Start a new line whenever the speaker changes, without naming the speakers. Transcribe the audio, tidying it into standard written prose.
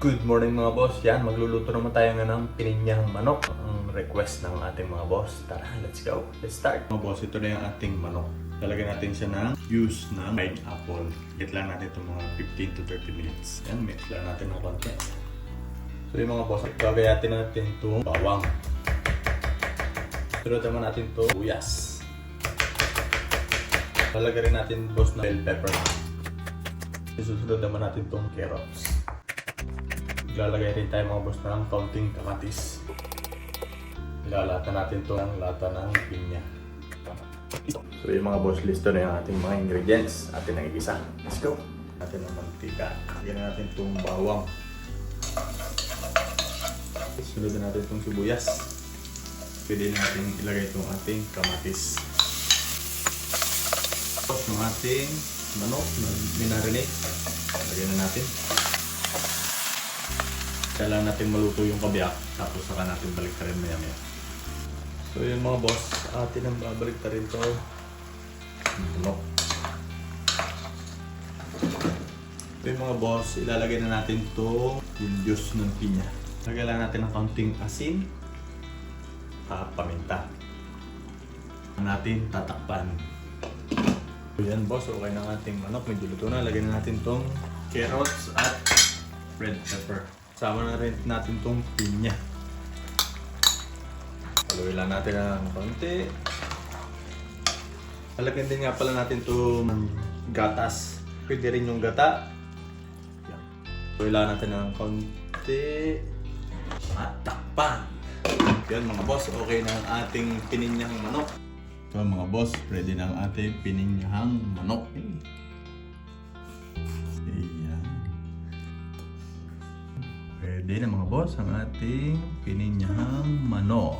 Good morning mga boss. Yan, magluluto naman tayo nga ng pininyahang manok. Ang request ng ating mga boss. Tara, let's go. Let's start. Mga boss, ito na yung ating manok. Lalagyan natin siya ng juice ng pineapple. Higit lang natin ito mga 15 to 30 minutes. Yan, mix lang natin ng konti. So yung mga boss, gagayatin natin itong bawang. Sunod naman natin ito uyas. Lalagyan rin natin boss na bell pepper. Susunod naman natin itong carrots. Lalagay rin tayo mga boss ng kaunting kamatis. Ilalata natin ito ng lata ng pinya. So yung mga boss, listo na yung ating mga ingredients. Atin ang igisa. Let's go! Atin ang mantika. Lagyan natin itong bawang. Sunod na natin itong sibuyas. Pwede natin ilagay itong ating kamatis. Tapos yung ating manok na minarinate. Lagyan na natin. Kailangan natin maluto yung kabiyak, tapos saka natin balik rin maya-maya. So yun mga boss, atin ang babalik rin ito. Manok. So yun mga boss, ilalagay na natin ito yung juice ng pinya. Lagyan lang natin ng kaunting asin at paminta. Natin tatakpan. So yan boss, okay na ang ating manok, medyo luto na. Lagyan na natin itong carrots at red pepper. Sama na rin natin itong pinya. Haluin lang natin ng konti. Halagyan din nga pala natin itong gatas. Pwede rin yung gata. Haluin lang natin ng konti. At takpan. Yan mga boss, okay na ang ating pininyahang manok. So mga boss, ready na ang ating pininyahang manok. Pwede na mga boss ang ating pininyahang manok.